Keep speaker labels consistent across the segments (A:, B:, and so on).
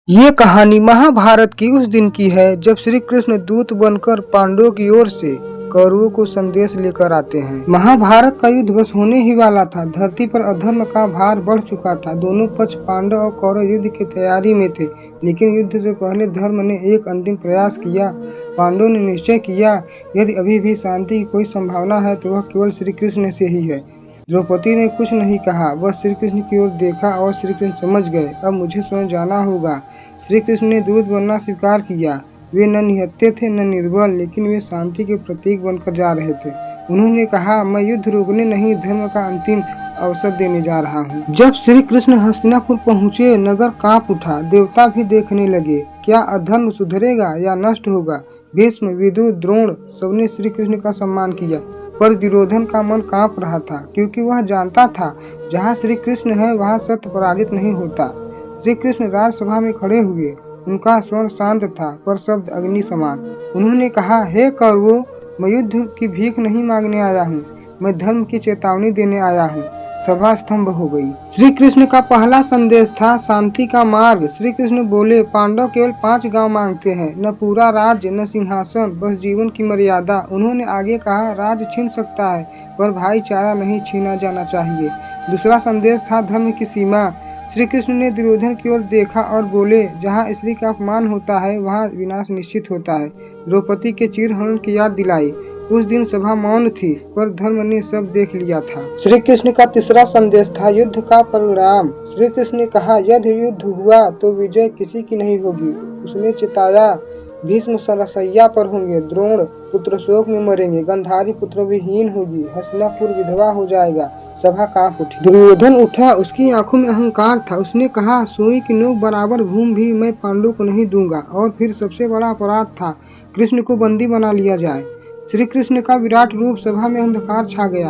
A: ये कहानी महाभारत की उस दिन की है जब श्री कृष्ण दूत बनकर पांडवों की ओर से कौरवों को संदेश लेकर आते हैं। महाभारत का युद्ध बस होने ही वाला था। धरती पर अधर्म का भार बढ़ चुका था। दोनों पक्ष पांडव और कौरव युद्ध की तैयारी में थे, लेकिन युद्ध से पहले धर्म ने एक अंतिम प्रयास किया। पांडवों ने निश्चय किया, यदि अभी भी शांति की कोई संभावना है तो वह केवल श्री कृष्ण से ही है। द्रौपदी ने कुछ नहीं कहा, बस श्री कृष्ण की ओर देखा और श्री कृष्ण समझ गए, अब मुझे स्वयं जाना होगा। श्री कृष्ण ने दूत बनना स्वीकार किया। वे न निहत्थे थे न निर्बल, लेकिन वे शांति के प्रतीक बनकर जा रहे थे। उन्होंने कहा, मैं युद्ध रोकने नहीं, धर्म का अंतिम अवसर देने जा रहा हूँ। जब श्री कृष्ण हस्तिनापुर पहुँचे, नगर कांप उठा। देवता भी देखने लगे, क्या अधर्म सुधरेगा या नष्ट होगा। भीष्म, विदुर, द्रोण सबने श्री कृष्ण का सम्मान किया, पर दुर्योधन का मन कांप रहा था, क्योंकि वह जानता था जहाँ श्री कृष्ण है वहाँ सत्य पराजित नहीं होता। श्री कृष्ण राजसभा में खड़े हुए। उनका स्वर शांत था, पर शब्द अग्नि समान। उन्होंने कहा, हे कौरवों, मैं युद्ध की भीख नहीं मांगने आया हूँ, मैं धर्म की चेतावनी देने आया हूँ। सभा स्तंभ हो गई। श्री कृष्ण का पहला संदेश था शांति का मार्ग। श्री कृष्ण बोले, पांडव केवल 5 गांव मांगते हैं, न पूरा राज्य न सिंहासन, बस जीवन की मर्यादा। उन्होंने आगे कहा, राज्य छीन सकता है, पर भाईचारा नहीं छीना जाना चाहिए। दूसरा संदेश था धर्म की सीमा। श्री कृष्ण ने दुर्योधन की ओर देखा और बोले, जहाँ स्त्री का अपमान होता है वहाँ विनाश निश्चित होता है। द्रौपदी के चीरहरण की याद दिलाई। उस दिन सभा मौन थी, पर धर्म ने सब देख लिया था। श्री कृष्ण का तीसरा संदेश था युद्ध का परिणाम। श्री कृष्ण ने कहा, यदि युद्ध हुआ तो विजय किसी की नहीं होगी। उसने चिताया, भीष्म सरसैया पर होंगे, द्रोण पुत्र शोक में मरेंगे, गांधारी पुत्र विहीन होगी, हस्तिनापुर विधवा हो जाएगा। सभा कांप उठी। दुर्योधन उठा, उसकी आंखों में अहंकार था। उसने कहा, सुई की नोक बराबर भूमि भी मैं पांडवों को नहीं दूंगा। और फिर सबसे बड़ा अपराध था, कृष्ण को बंदी बना लिया जाए। श्री कृष्ण का विराट रूप, सभा में अंधकार छा गया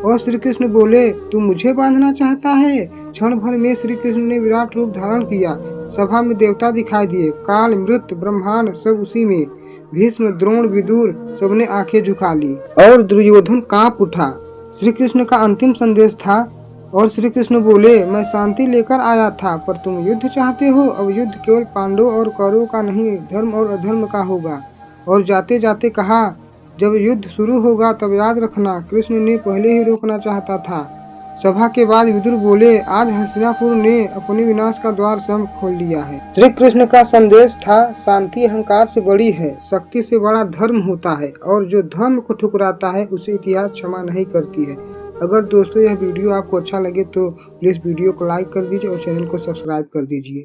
A: और श्री कृष्ण बोले, तू मुझे बांधना चाहता है। क्षण भर में श्री कृष्ण ने विराट रूप धारण किया। सभा में देवता दिखाई दिए, काल, मृत, ब्रह्मांड सब उसी में। भीष्म, द्रोण, विदुर सबने आंखें झुका ली और दुर्योधन कांप उठा। श्री कृष्ण का अंतिम संदेश था और श्री कृष्ण बोले, मैं शांति लेकर आया था, पर तुम युद्ध चाहते हो। अब युद्ध केवल पांडवों और कौरवों का नहीं, धर्म और अधर्म का होगा। और जाते जाते कहा, जब युद्ध शुरू होगा तब याद रखना, कृष्ण ने पहले ही रोकना चाहता था। सभा के बाद विदुर बोले, आज हस्तिनापुर ने अपने विनाश का द्वार स्वयं खोल लिया है। श्री कृष्ण का संदेश था, शांति अहंकार से बड़ी है, शक्ति से बड़ा धर्म होता है, और जो धर्म को ठुकराता है उसे इतिहास क्षमा नहीं करती है। अगर दोस्तों यह वीडियो आपको अच्छा लगे तो प्लीज वीडियो को लाइक कर दीजिए और चैनल को सब्सक्राइब कर दीजिए।